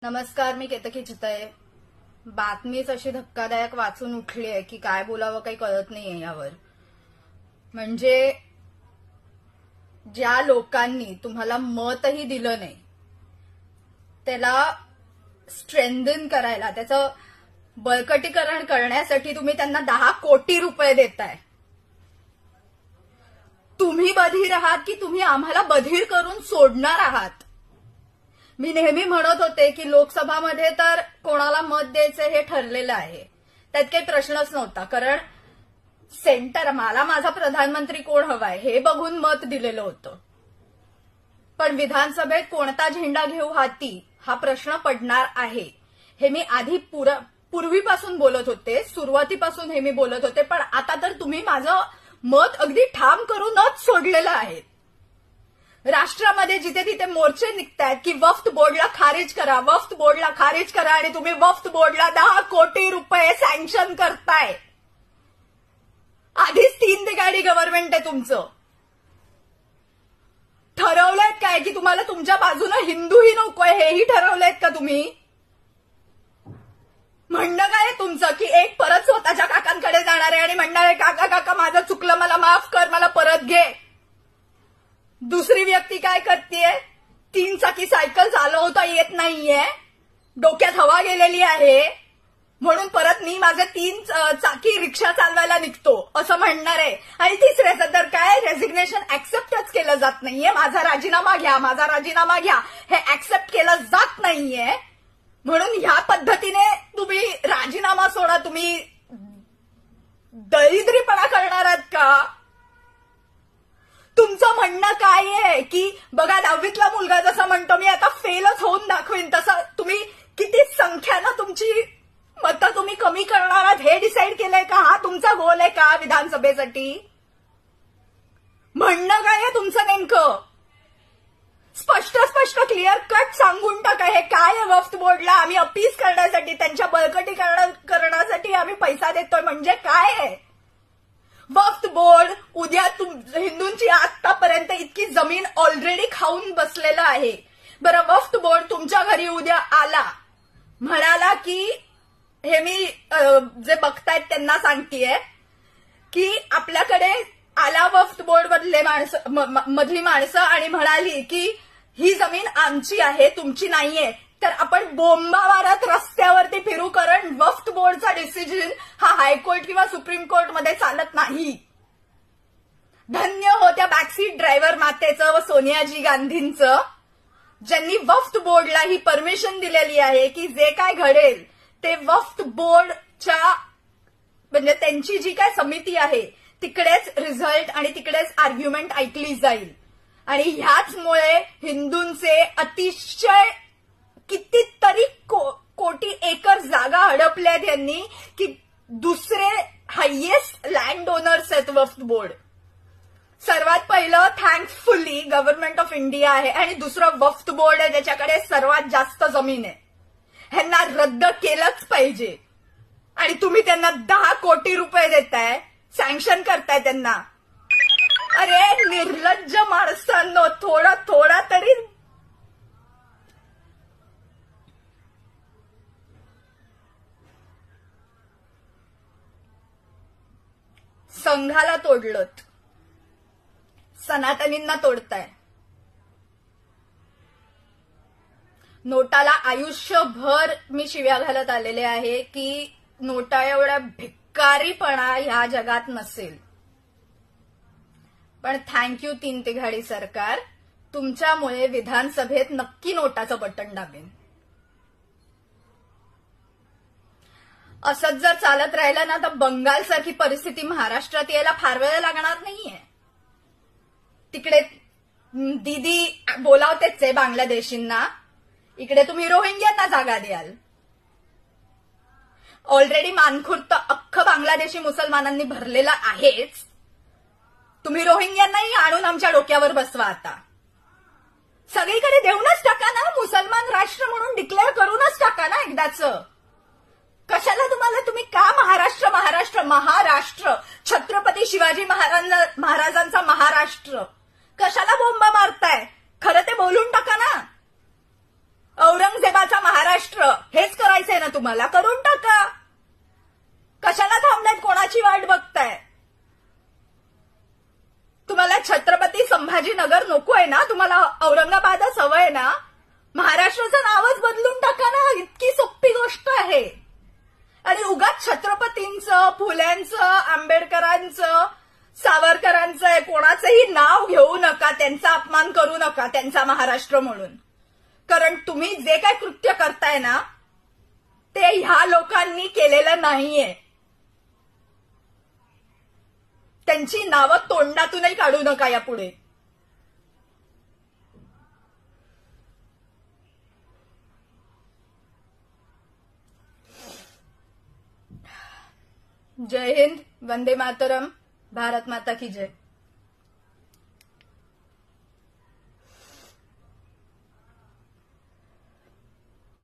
नमस्कार, मी केतकी चितळे. बातमीच अशी धक्कादायक वाचून उठली आहे की काय बोलावं काही कळत नाहीये यावर. म्हणजे ज्या लोकांनी तुम्हाला मतही दिलं नाही त्याला स्ट्रेंथन करायला, त्याचं बळकटीकरण करण्यासाठी तुम्ही त्यांना 10 कोटी रुपये देताय. तुम्ही बधीर आहात की तुम्ही आम्हाला बधीर करून सोडणार आहात? मी नेहमी म्हणत होते की लोकसभामध्ये तर कोणाला मत द्यायचं हे ठरलेलं आहे, त्यात काही प्रश्नच नव्हता. कारण सेंटर मला माझा प्रधानमंत्री कोण हवाय हे बघून मत दिलेलं होतं. पण विधानसभेत कोणता झेंडा घेऊ हाती हा प्रश्न पडणार आहे हे मी आधी पूर्वीपासून बोलत होते, सुरुवातीपासून हे मी बोलत होते. पण आता तर तुम्ही माझं मत अगदी ठाम करूनच सोडलेलं आहे. राष्ट्रामध्ये जिथे तिथे मोर्चे निघतायत की वक्फ बोर्डला खारिज करा, वक्फ बोर्डला खारिज करा, आणि तुम्ही वक्फ बोर्डला 10 कोटी रुपये सँक्शन करताय. आधीच 3 बिघाडी गव्हर्नमेंट आहे तुमचं. ठरवलंय काय की तुम्हाला तुमच्या बाजूनं हिंदूही नकोय हेही ठरवलंय का तुम्ही? म्हणणं काय तुमचं की एक परत स्वतःच्या काकांकडे जाणार आहे आणि म्हणणार आहे काका काका माझं चुकलं, मला माफ कर, मला परत घे. दुसरी व्यक्ती काय करतेय, 3 चाकी सायकल चालवता येत नाहीये, डोक्यात हवा गेलेली आहे म्हणून परत मी माझे 3 चाकी रिक्षा चालवायला निघतो असं म्हणणार आहे. आणि तिसऱ्याचं तर काय, रेझिग्नेशन ऍक्सेप्टच केलं जात नाहीये. माझा राजीनामा घ्या, माझा राजीनामा घ्या हे ऍक्सेप्ट केलं जात नाहीये. म्हणून ह्या पद्धतीने तुम्ही राजीनामा सोडा. तुम्ही दरिद्रीपणा करणार आहात का? तुमचं म्हणणं काय आहे की बघा 10वीतला मुलगा जसा म्हणतो मी आता फेलच होऊन दाखवीन, तसं तुम्ही किती संख्यानं तुमची मतं तुम्ही कमी करणार आहात हे डिसाईड केलंय का? हा तुमचा गोल आहे का विधानसभेसाठी? म्हणणं काय आहे तुमचं नेमकं? स्पष्ट क्लिअर कट सांगून टाका. हे काय आहे वक्फ बोर्डला आम्ही अपील करण्यासाठी, त्यांच्या बळकटीकरण करण्यासाठी आम्ही पैसा देतोय म्हणजे काय आहे? वक्फ बोर्ड उद्या हिंदूंची आतापर्यंत इतकी जमीन ऑलरेडी खाऊन बसलेलं आहे. बरं, वक्फ बोर्ड तुमच्या घरी उद्या आला, म्हणाला की हे मी जे बघतायत त्यांना सांगतेय की आपल्याकडे आला वक्फ बोर्ड मधली माणसं आणि म्हणाली की ही जमीन आमची आहे तुमची नाहीये, तर आपण बोंबा मारत रस्त्यावरती फिरू. कारण वक्फ बोर्डचा डिसिजन हा हायकोर्ट किंवा सुप्रीम कोर्टमध्ये चालत नाही. धन्य हो त्या बॅकसीट ड्रायव्हर मातेचं व सोनियाजी गांधींचं, ज्यांनी वक्फ बोर्डला ही परमिशन दिलेली आहे की जे काय घडेल ते वक्फ बोर्डच्या म्हणजे त्यांची जी काय समिती आहे तिकडेच रिझल्ट आणि तिकडेच आर्ग्युमेंट ऐकली जाईल. आणि ह्याचमुळे हिंदूंचे अतिशय कितीतरी कोटी एकर जागा हडपल्यात यांनी की दुसरे हायेस्ट लँड ओनर्स आहेत वक्फ बोर्ड. सर्वात पहिलं थँकफुली गव्हर्नमेंट ऑफ इंडिया आहे आणि दुसरं वक्फ बोर्ड आहे ज्याच्याकडे सर्वात जास्त जमीन आहे. ह्यांना रद्द केलंच पाहिजे. आणि तुम्ही त्यांना 10 कोटी रुपये देताय, सँक्शन करताय त्यांना. अरे निर्लज्ज माणसांनो, थोडा तरी संघाला तोडलत, सनातनींना तोडताय. नोटाला आयुष्यभर मी शिव्या घालत आलेले आहे की नोटा एवढा भिकारीपणा ह्या जगात नसेल. पण थँक्यू 3 तिघाडी सरकार, तुमच्यामुळे विधानसभेत नक्की नोटाचं बटन दाबेन. असंच जर चालत राहिलं ना तर बंगालसारखी परिस्थिती महाराष्ट्रात यायला फार वेळ लागणार नाहीये. तिकडे दीदी बोलावतेच आहे बांगलादेशींना, इकडे तुम्ही रोहिंग्यांना जागा द्याल. ऑलरेडी मानखुर्द अख्खं बांगलादेशी मुसलमानांनी भरलेलं आहेच, तुम्ही रोहिंग्यांनाही आणून आमच्या डोक्यावर बसवा. आता सगळीकडे देऊनच टाका ना, मुसलमान राष्ट्र म्हणून डिक्लेअर करूनच टाका ना एकदाचं. कशाला तुम्ही का महाराष्ट्र छत्रपती शिवाजी महाराजांचा महाराष्ट्र कशाला बोंबा मारताय? खरं ते बोलून टाका ना. औरंगजेबाचा महाराष्ट्र मला करून टाका. कशाला थांबलात? कोणाची वाट बघताय? तुम्हाला छत्रपती संभाजीनगर नको आहे ना? तुम्हाला औरंगाबादच हवंय ना? महाराष्ट्राचं नावच बदलून टाका ना. इतकी सोपी गोष्ट आहे. आणि उगाच छत्रपतींचं, फुल्यांचं, आंबेडकरांचं, सावरकरांचं कोणाचंही नाव घेऊ नका. त्यांचा अपमान करू नका त्यांचा महाराष्ट्र म्हणून. कारण तुम्ही जे काय कृत्य करताय ना ते ह्या लोकांनी केलेलं नाहीये. त्यांची नावं तोंडातूनही काढू नका यापुढे. जय हिंद, वंदे मातरम, भारत माता की जय.